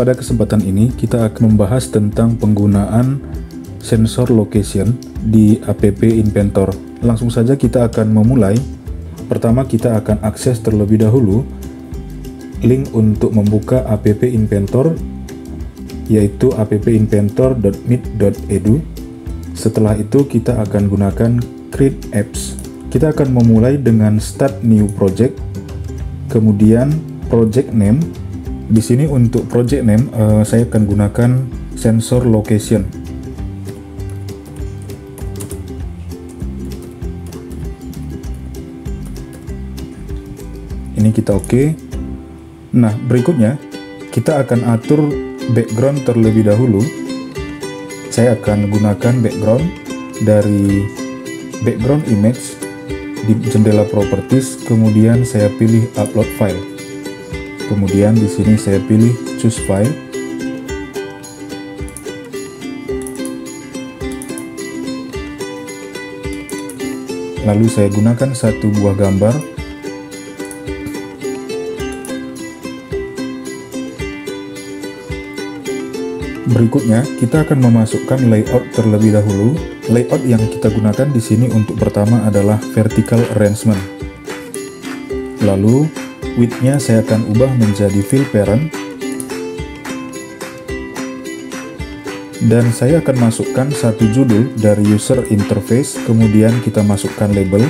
pada kesempatan ini kita akan membahas tentang penggunaan sensor location di app Inventor. Langsung saja kita akan memulai. Pertama kita akan akses terlebih dahulu link untuk membuka app Inventor, yaitu appinventor.mit.edu. Setelah itu kita akan gunakan Create Apps. Kita akan memulai dengan Start New Project, kemudian Project Name. Di sini untuk Project Name saya akan gunakan Sensor Location. Ini kita oke. Nah, berikutnya kita akan atur background terlebih dahulu. Saya akan gunakan background dari background image di jendela properties, kemudian saya pilih upload file. Kemudian di sini saya pilih choose file. Lalu saya gunakan satu buah gambar. Berikutnya, kita akan memasukkan layout terlebih dahulu. Layout yang kita gunakan di sini untuk pertama adalah vertical arrangement. Lalu, width-nya saya akan ubah menjadi fill parent. Dan saya akan masukkan satu judul dari user interface, kemudian kita masukkan label.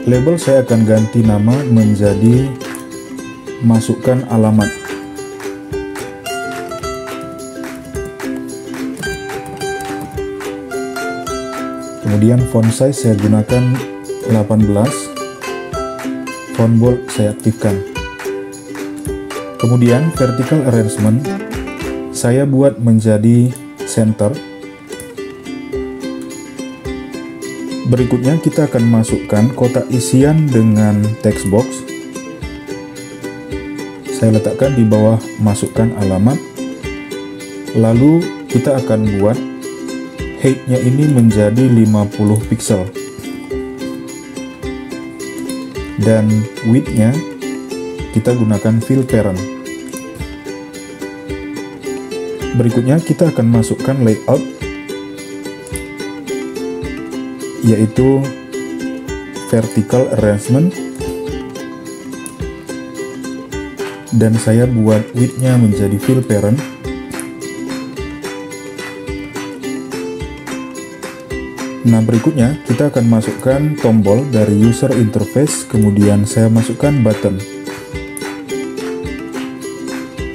Label saya akan ganti nama menjadi masukkan alamat. Kemudian font size saya gunakan 18, font bold saya aktifkan. Kemudian vertical arrangement saya buat menjadi center. Berikutnya kita akan masukkan kotak isian dengan text box. Saya letakkan di bawah masukkan alamat. Lalu kita akan buat height-nya ini menjadi 50 pixel. Dan width-nya kita gunakan fill parent. Berikutnya kita akan masukkan layout, yaitu vertical arrangement, dan saya buat width-nya menjadi fill parent. Nah, berikutnya kita akan masukkan tombol dari user interface, kemudian saya masukkan button.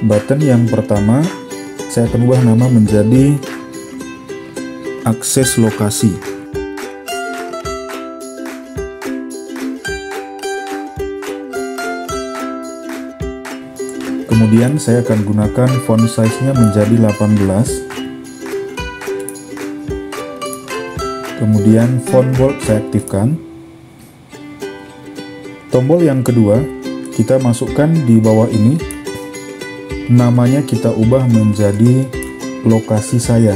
Button yang pertama saya akan ubah nama menjadi akses lokasi. Kemudian saya akan gunakan font size-nya menjadi 18. Kemudian font bold saya aktifkan. Tombol yang kedua kita masukkan di bawah ini. Namanya kita ubah menjadi lokasi saya.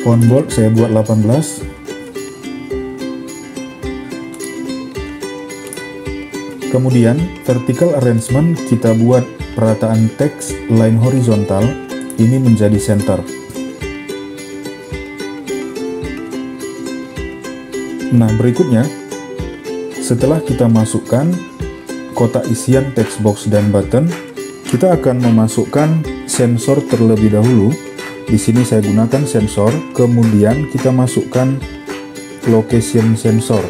Font bold saya buat 18. Kemudian vertical arrangement kita buat perataan teks line horizontal ini menjadi center. Nah, berikutnya setelah kita masukkan kotak isian text box dan button, kita akan memasukkan sensor terlebih dahulu. Di sini saya gunakan sensor, kemudian kita masukkan location sensor.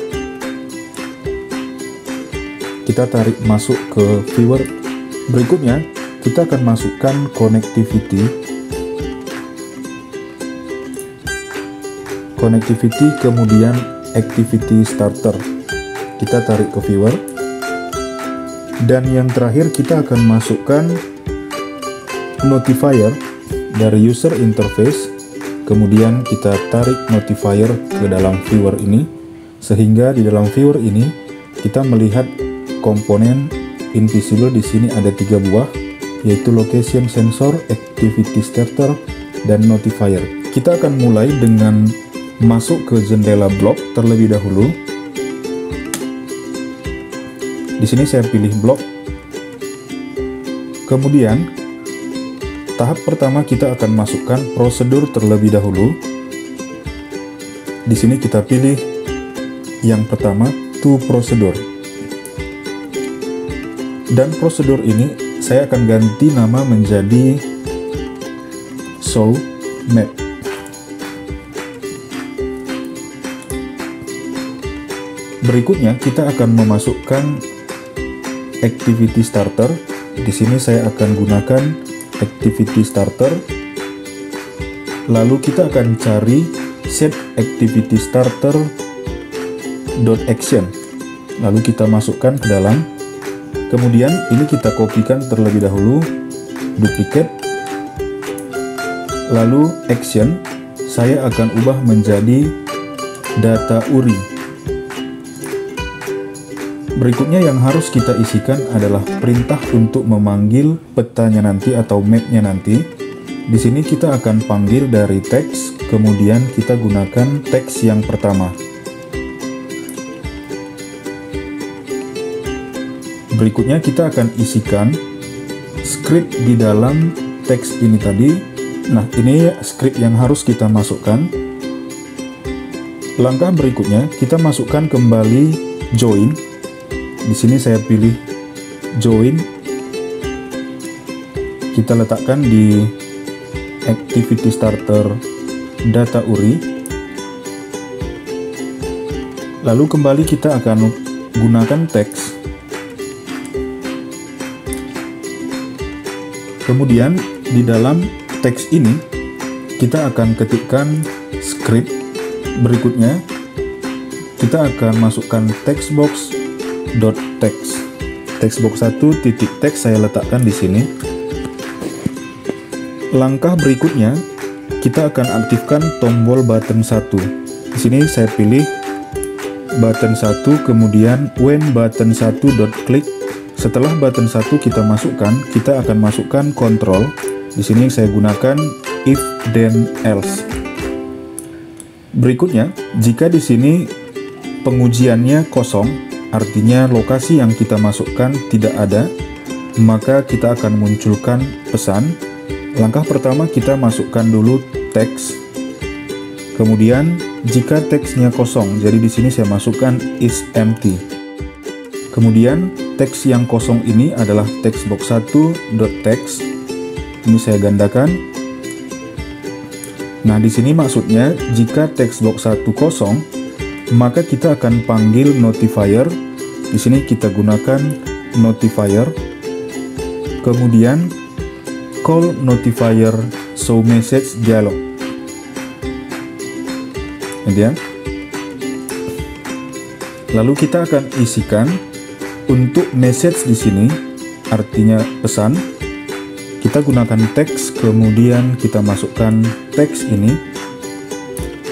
Kita tarik masuk ke viewer. Berikutnya kita akan masukkan connectivity, kemudian activity starter. Kita tarik ke viewer. Dan yang terakhir kita akan masukkan notifier dari user interface, kemudian kita tarik notifier ke dalam viewer ini, sehingga di dalam viewer ini kita melihat komponen invisible. Di sini ada 3 buah, yaitu location sensor, activity starter, dan notifier. Kita akan mulai dengan masuk ke jendela blok terlebih dahulu. Di sini saya pilih blok. Kemudian tahap pertama kita akan masukkan prosedur terlebih dahulu. Di sini kita pilih yang pertama, to prosedur. Dan prosedur ini saya akan ganti nama menjadi show map. Berikutnya kita akan memasukkan activity starter. Di sini saya akan gunakan activity starter. Lalu kita akan cari set activity starter .action. Lalu kita masukkan ke dalam. Kemudian ini kita kopikan terlebih dahulu, duplicate. Lalu action saya akan ubah menjadi data URI. Berikutnya yang harus kita isikan adalah perintah untuk memanggil petanya nanti atau mapnya nanti. Di sini kita akan panggil dari teks, kemudian kita gunakan teks yang pertama. Berikutnya kita akan isikan script di dalam teks ini tadi. Nah, ini script yang harus kita masukkan. Langkah berikutnya kita masukkan kembali join. Di sini saya pilih join. Kita letakkan di activity starter data URI. Lalu kembali kita akan gunakan teks. Kemudian di dalam teks ini kita akan ketikkan script. Berikutnya kita akan masukkan textbox.text. Textbox 1.text saya letakkan di sini. Langkah berikutnya kita akan aktifkan tombol button 1. Di sini saya pilih button 1, kemudian when button 1.click. Setelah button 1 kita masukkan, kita akan masukkan control. Di sini saya gunakan if then else. Berikutnya, jika di sini pengujiannya kosong, artinya lokasi yang kita masukkan tidak ada, maka kita akan munculkan pesan. Langkah pertama kita masukkan dulu teks. Kemudian jika teksnya kosong, jadi di sini saya masukkan is empty. Kemudian teks yang kosong ini adalah textbox 1.text. Ini saya gandakan. Nah, di sini maksudnya jika textbox 1 kosong, maka kita akan panggil notifier. Di sini kita gunakan notifier. Kemudian call notifier show message dialog. Kemudian lalu kita akan isikan untuk message di sini, artinya pesan. Kita gunakan teks, kemudian kita masukkan teks ini.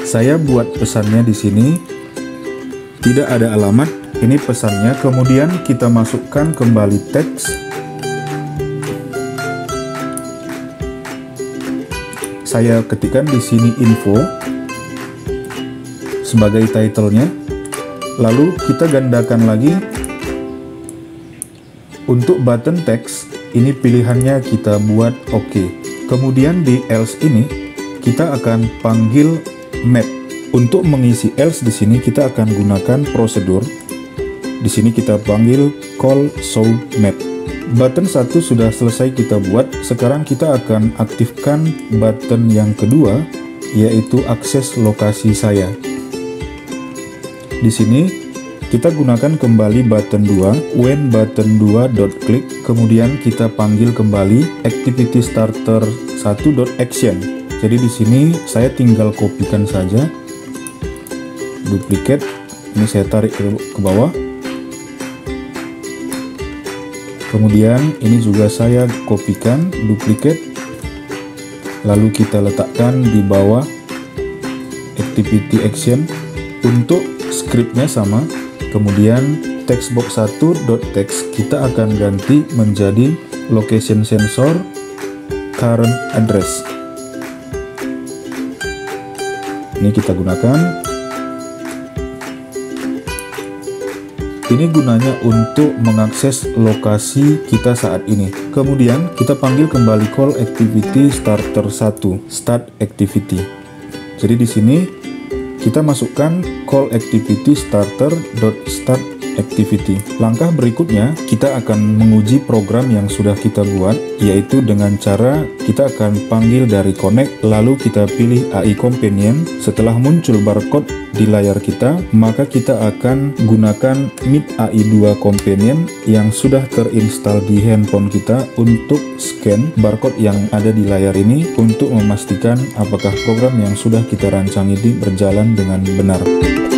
Saya buat pesannya di sini tidak ada alamat, ini pesannya. Kemudian kita masukkan kembali teks. Saya ketikkan di sini info sebagai title-nya. Lalu kita gandakan lagi. Untuk button text, ini pilihannya kita buat OK. Kemudian di else ini, kita akan panggil map. Untuk mengisi else di sini, kita akan gunakan prosedur. Di sini kita panggil call show map. Button 1 sudah selesai kita buat. Sekarang kita akan aktifkan button yang kedua, yaitu akses lokasi saya. Di sini kita gunakan kembali button 2, when button 2.click, kemudian kita panggil kembali activity starter 1.action. Jadi di sini saya tinggal kopikan saja, duplicate, ini saya tarik ke bawah. Kemudian ini juga saya kopikan, duplicate, lalu kita letakkan di bawah activity action. Untuk scriptnya sama. Kemudian textbox 1.text kita akan ganti menjadi location sensor current address. Ini kita gunakan. Ini gunanya untuk mengakses lokasi kita saat ini. Kemudian kita panggil kembali call activity starter 1, start activity. Jadi di sini kita masukkan call activity starter.start activity. Langkah berikutnya kita akan menguji program yang sudah kita buat, yaitu dengan cara kita akan panggil dari connect, lalu kita pilih AI companion. Setelah muncul barcode di layar kita, maka kita akan gunakan Meet AI 2 companion yang sudah terinstall di handphone kita untuk scan barcode yang ada di layar ini untuk memastikan apakah program yang sudah kita rancang ini berjalan dengan benar.